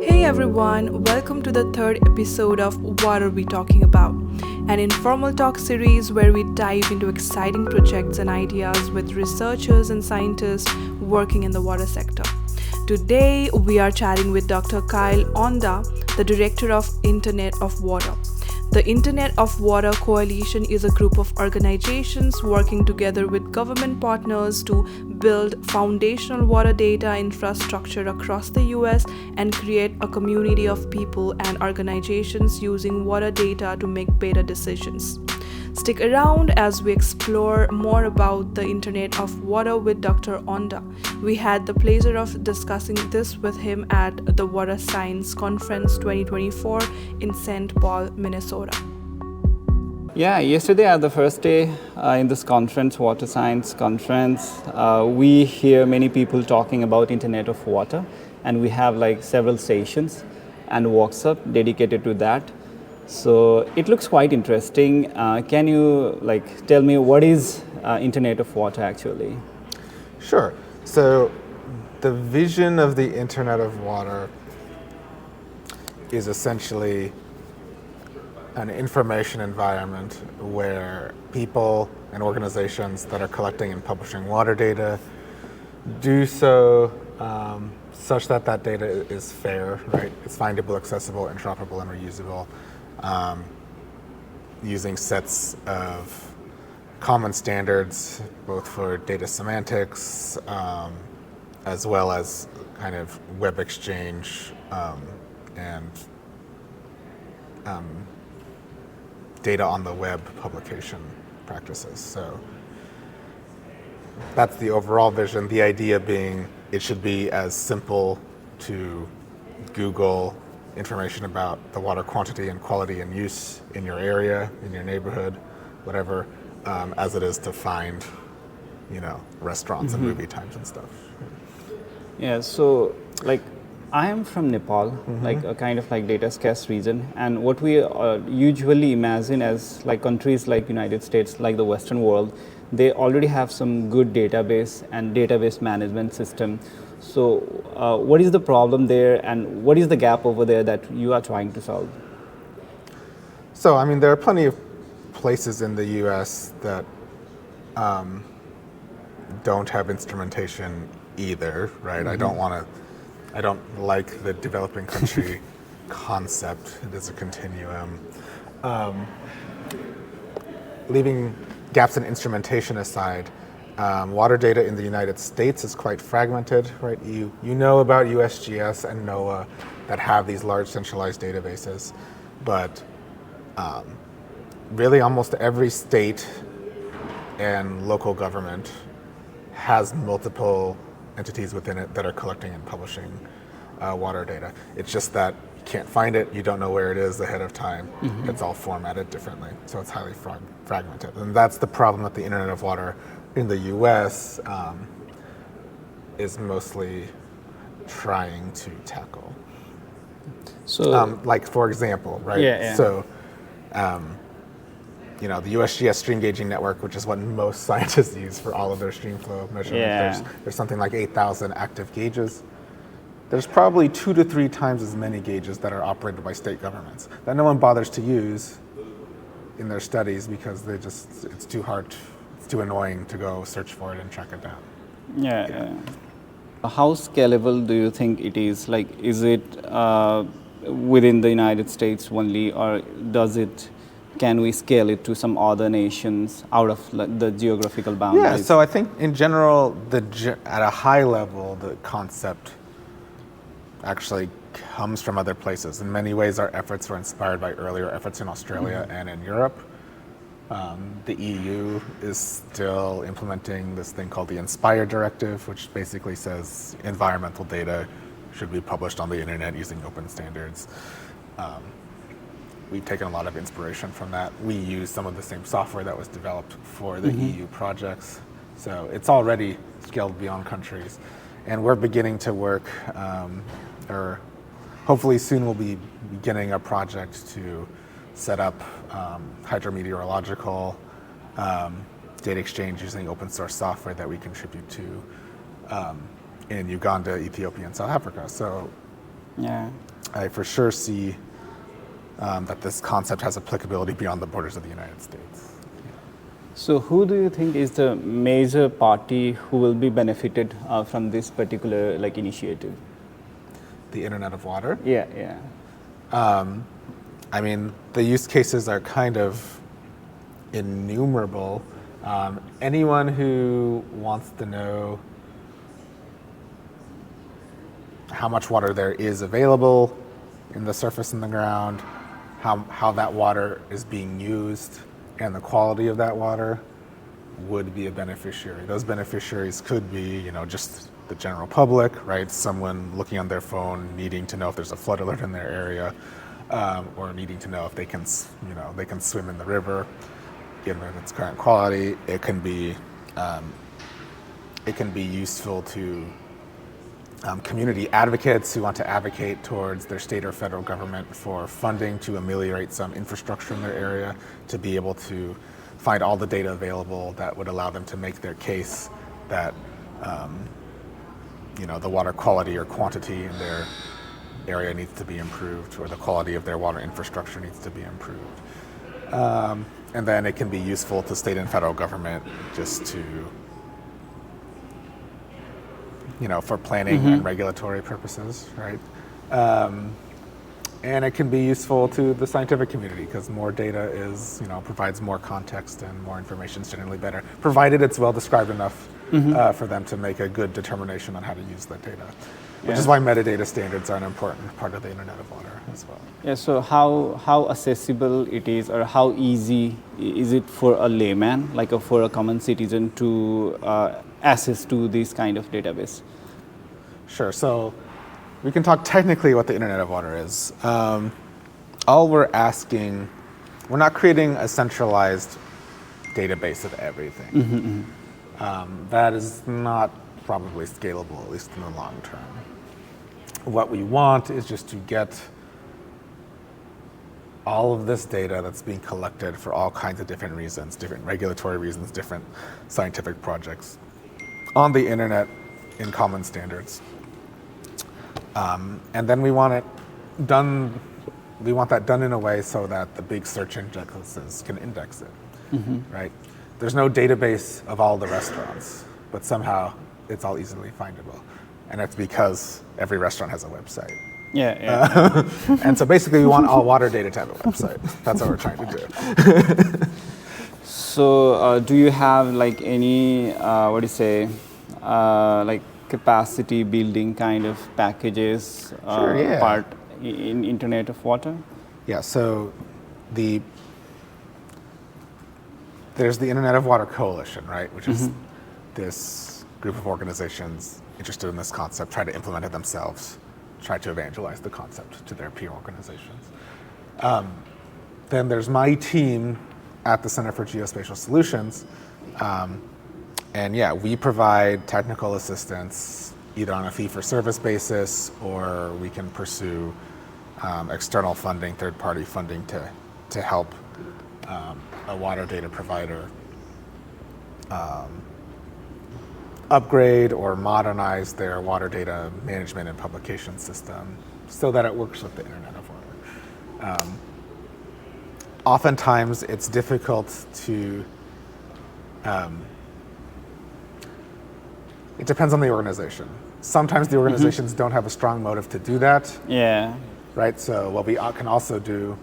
Hey everyone, welcome to the third episode of What Are We Talking About? An informal talk series where we dive into exciting projects and ideas with researchers and scientists working in the water sector. Today, we are chatting with Dr. Kyle Onda, the director of Internet of Water. The Internet of Water Coalition is a group of organizations working together with government partners to build foundational water data infrastructure across the US and create a community of people and organizations using water data to make better decisions. Stick around as we explore more about the Internet of Water with Dr. Onda. We had the pleasure of discussing this with him at the Water Science Conference 2024 in St. Paul, Minnesota. Yeah, yesterday at the first day in this conference, Water Science Conference, we hear many people talking about Internet of Water, and we have like several sessions and workshops dedicated to that. So it looks quite interesting. Can you tell me what is Internet of Water actually? Sure. So the vision of the Internet of Water is essentially an information environment where people and organizations that are collecting and publishing water data do so such that that data is fair, right? It's findable, accessible, interoperable, and reusable. Using sets of common standards, both for data semantics, as well as kind of web exchange and data on the web publication practices. So that's the overall vision. The idea being it should be as simple to Google information about the water quantity and quality and use in your area, in your neighborhood, whatever, as it is to find, restaurants and movie times and stuff. Yeah, so I am from Nepal, a kind of data scarce region, and what we usually imagine as countries like United States, like the Western world, they already have some good database and database management system. So what is the problem there, and what is the gap over there that you are trying to solve? So, there are plenty of places in the US that don't have instrumentation either, right? I don't like the developing country concept. It is a continuum. Leaving gaps in instrumentation aside, water data in the United States is quite fragmented, right? You know about USGS and NOAA that have these large centralized databases, but really almost every state and local government has multiple entities within it that are collecting and publishing water data. It's just that you can't find it, you don't know where it is ahead of time. It's all formatted differently, so it's highly fragmented. And that's the problem that the Internet of Water in the US is mostly trying to tackle. So, for example, right? Yeah. So, the USGS stream gauging network, which is what most scientists use for all of their stream flow measurements, there's something like 8,000 active gauges. There's probably 2 to 3 times as many gauges that are operated by state governments that no one bothers to use in their studies because it's too hard, it's too annoying to go search for it and track it down. Yeah. How scalable do you think it is? Is it within the United States only, or can we scale it to some other nations out of the geographical boundaries? Yeah, so I think in general, at a high level, the concept actually comes from other places. In many ways, our efforts were inspired by earlier efforts in Australia and in Europe. The EU is still implementing this thing called the Inspire Directive, which basically says environmental data should be published on the internet using open standards. We've taken a lot of inspiration from that. We use some of the same software that was developed for the EU projects. So it's already scaled beyond countries. And we're beginning to work, or hopefully soon we'll be beginning a project to set up hydrometeorological data exchange using open source software that we contribute to in Uganda, Ethiopia, and South Africa. So Yeah. I for sure see that this concept has applicability beyond the borders of the United States. So who do you think is the major party who will be benefited from this particular initiative? The Internet of Water. Yeah, yeah. I mean, the use cases are kind of innumerable. Anyone who wants to know how much water there is available in the surface in the ground, how that water is being used, and the quality of that water would be a beneficiary. Those beneficiaries could be, just the general public, right? Someone looking on their phone needing to know if there's a flood alert in their area, or needing to know if they can swim in the river, given its current quality. It can be useful to community advocates who want to advocate towards their state or federal government for funding to ameliorate some infrastructure in their area, to be able to find all the data available that would allow them to make their case that the water quality or quantity in their area needs to be improved, or the quality of their water infrastructure needs to be improved. And then it can be useful to state and federal government just to, for planning and regulatory purposes, right? And it can be useful to the scientific community because more data provides more context, and more information is generally better, provided it's well described enough for them to make a good determination on how to use that data. Which is why metadata standards are an important part of the Internet of Water as well. Yeah, so how accessible it is, or how easy is it for a layman, for a common citizen to access to this kind of database? Sure, so we can talk technically what the Internet of Water is. All we're asking, we're not creating a centralized database of everything. That is not probably scalable, at least in the long term. What we want is just to get all of this data that's being collected for all kinds of different reasons, different regulatory reasons, different scientific projects, on the internet in common standards. And then we want it done. We want that done in a way so that the big search indexes can index it, right? There's no database of all the restaurants, but somehow it's all easily findable. And it's because every restaurant has a website. Yeah. And so basically we want all water data to have a website. That's what we're trying to do. So do you have any, capacity building kind of packages Sure, yeah. part in Internet of Water? Yeah, so there's the Internet of Water Coalition, right? Which is this group of organizations interested in this concept, try to implement it themselves, try to evangelize the concept to their peer organizations. Then there's my team at the Center for Geospatial Solutions. And yeah, we provide technical assistance either on a fee-for-service basis, or we can pursue external funding, third-party funding to help a water data provider upgrade or modernize their water data management and publication system so that it works with the Internet of Water. Oftentimes, it's difficult to. It depends on the organization. Sometimes the organizations don't have a strong motive to do that. Yeah. Right. So what we can also do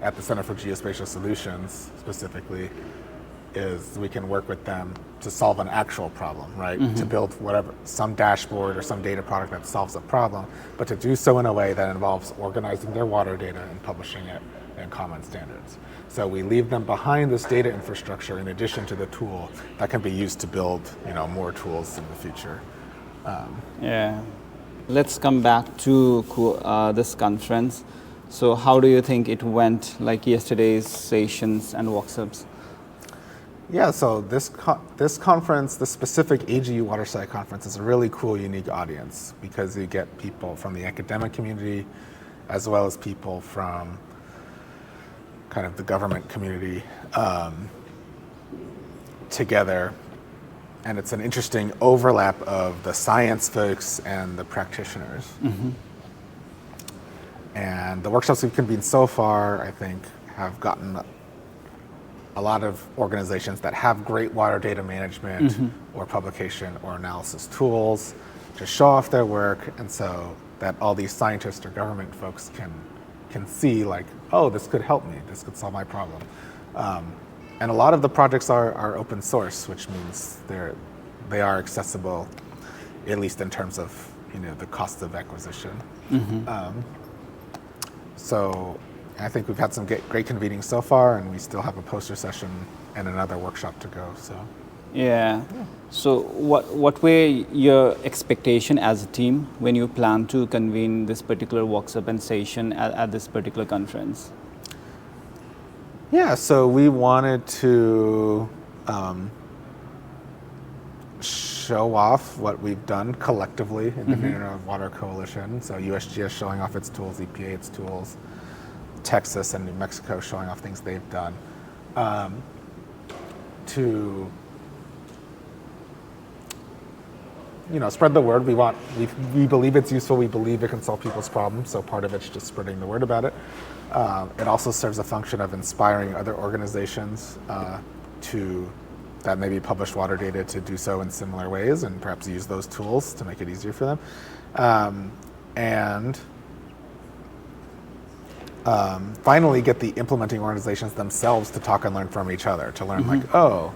at the Center for Geospatial Solutions specifically is we can work with them to solve an actual problem, right? To build some dashboard or some data product that solves a problem, but to do so in a way that involves organizing their water data and publishing it in common standards. So we leave them behind this data infrastructure in addition to the tool that can be used to build, more tools in the future. Yeah. Let's come back to this conference. So how do you think it went, yesterday's sessions and workshops? Yeah, so this conference, the specific AGU Waterside Conference, is a really cool, unique audience because you get people from the academic community as well as people from kind of the government community together. And it's an interesting overlap of the science folks and the practitioners. And the workshops we've convened so far, I think, have gotten a lot of organizations that have great water data management or publication or analysis tools to show off their work, and so that all these scientists or government folks can see like, oh, this could help me, this could solve my problem. And a lot of the projects are open source, which means they are accessible, at least in terms of the cost of acquisition. So I think we've had some great convening so far, and we still have a poster session and another workshop to go. So Yeah. So what were your expectation as a team when you plan to convene this particular workshop and session at this particular conference? yeah, so we wanted to show off what we've done collectively in the Internet Water Coalition. So USGS showing off its tools, EPA its tools, Texas and New Mexico showing off things they've done. To spread the word. We believe it's useful. We believe it can solve people's problems. So part of it's just spreading the word about it. It also serves a function of inspiring other organizations that maybe publish water data to do so in similar ways, and perhaps use those tools to make it easier for them. And finally, get the implementing organizations themselves to talk and learn from each other, to learn like, oh,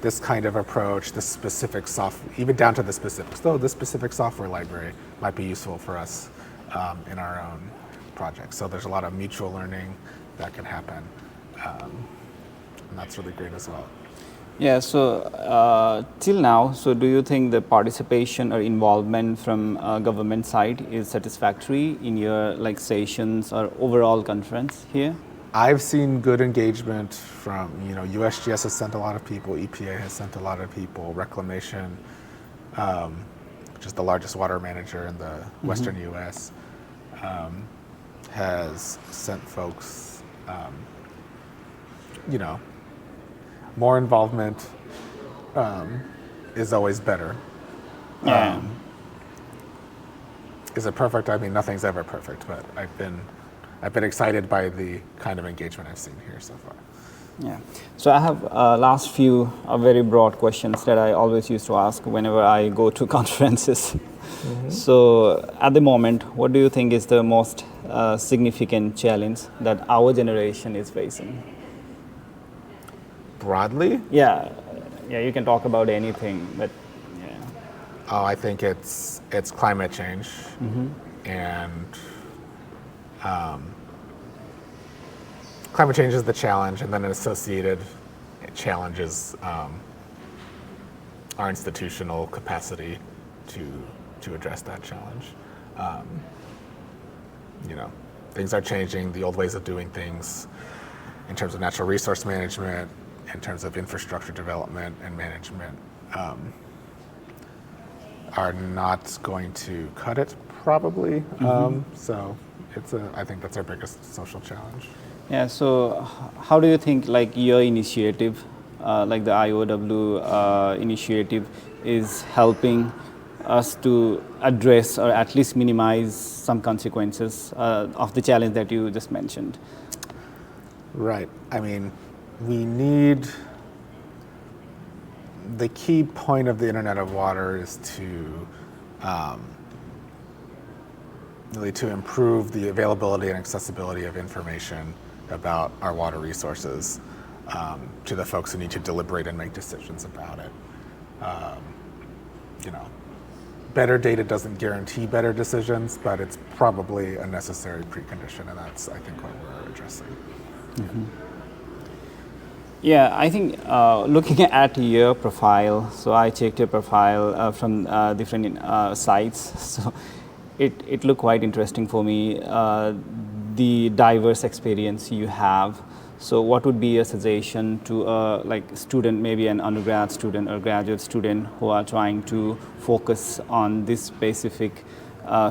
this kind of approach, this specific software, even down to the specifics. So this specific software library might be useful for us in our own projects. So there's a lot of mutual learning that can happen, and that's really great as well. Yeah, so till now, so do you think the participation or involvement from government side is satisfactory in your sessions or overall conference here? I've seen good engagement from, USGS has sent a lot of people, EPA has sent a lot of people, Reclamation, which is the largest water manager in the Western US, has sent folks, more involvement is always better. Yeah. Is it perfect? I mean, nothing's ever perfect, but I've been excited by the kind of engagement I've seen here so far. Yeah. So I have last few very broad questions that I always used to ask whenever I go to conferences. So at the moment, what do you think is the most significant challenge that our generation is facing? Broadly? Yeah, you can talk about anything, but yeah. Oh, I think it's climate change, and climate change is the challenge, and then an associated challenge is our institutional capacity to address that challenge. Things are changing. The old ways of doing things in terms of natural resource management, in terms of infrastructure development and management, are not going to cut it, probably. So I think that's our biggest social challenge. Yeah, so how do you think your initiative, the IOW initiative, is helping us to address or at least minimize some consequences of the challenge that you just mentioned? Right. I mean, we need, the key point of the Internet of Water is to really to improve the availability and accessibility of information about our water resources to the folks who need to deliberate and make decisions about it. Better data doesn't guarantee better decisions, but it's probably a necessary precondition, and that's, I think, what we're addressing. Yeah, I think looking at your profile, so I checked your profile from different sites, so it looked quite interesting for me, the diverse experience you have. So what would be a suggestion to a student, maybe an undergrad student or graduate student who are trying to focus on this specific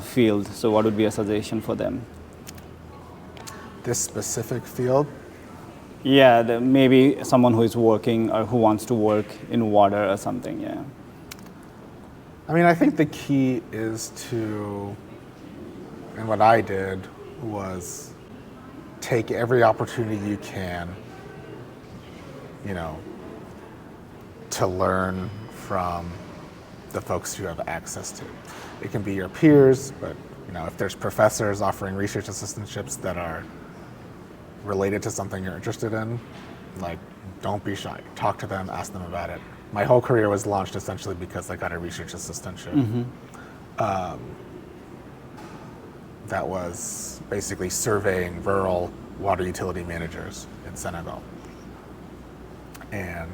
field? So what would be a suggestion for them? This specific field? Yeah, maybe someone who is working or who wants to work in water or something, yeah. I mean, I think the key is to, and what I did was take every opportunity you can, you know, to learn from the folks you have access to. It can be your peers, but you know, if there's professors offering research assistantships that are related to something you're interested in, like, don't be shy. Talk to them, ask them about it. My whole career was launched essentially because I got a research assistantship. That was basically surveying rural water utility managers in Senegal. And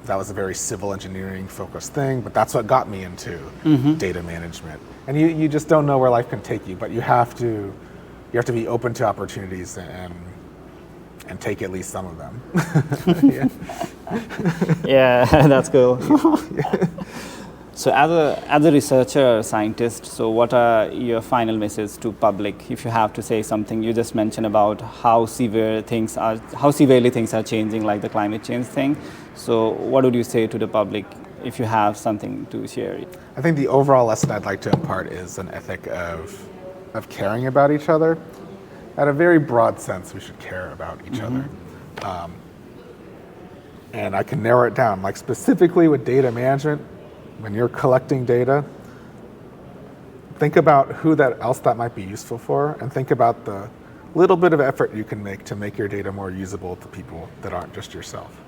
that was a very civil engineering focused thing, but that's what got me into data management. And you just don't know where life can take you, but you have to be open to opportunities and take at least some of them. Yeah, that's cool. So as a researcher or scientist, so what are your final messages to public? If you have to say something, you just mentioned about how severely things are changing, like the climate change thing. So what would you say to the public if you have something to share? I think the overall lesson I'd like to impart is an ethic of caring about each other. At a very broad sense, we should care about each other. And I can narrow it down, like specifically with data management. When you're collecting data, think about who else that might be useful for, and think about the little bit of effort you can make to make your data more usable to people that aren't just yourself.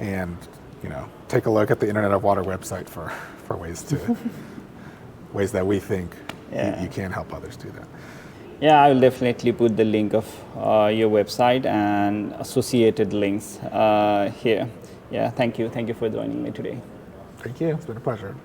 And you know, take a look at the Internet of Water website for ways that we think you can help others do that. Yeah, I will definitely put the link of your website and associated links here. Yeah, thank you. Thank you for joining me today. Thank you. It's been a pleasure.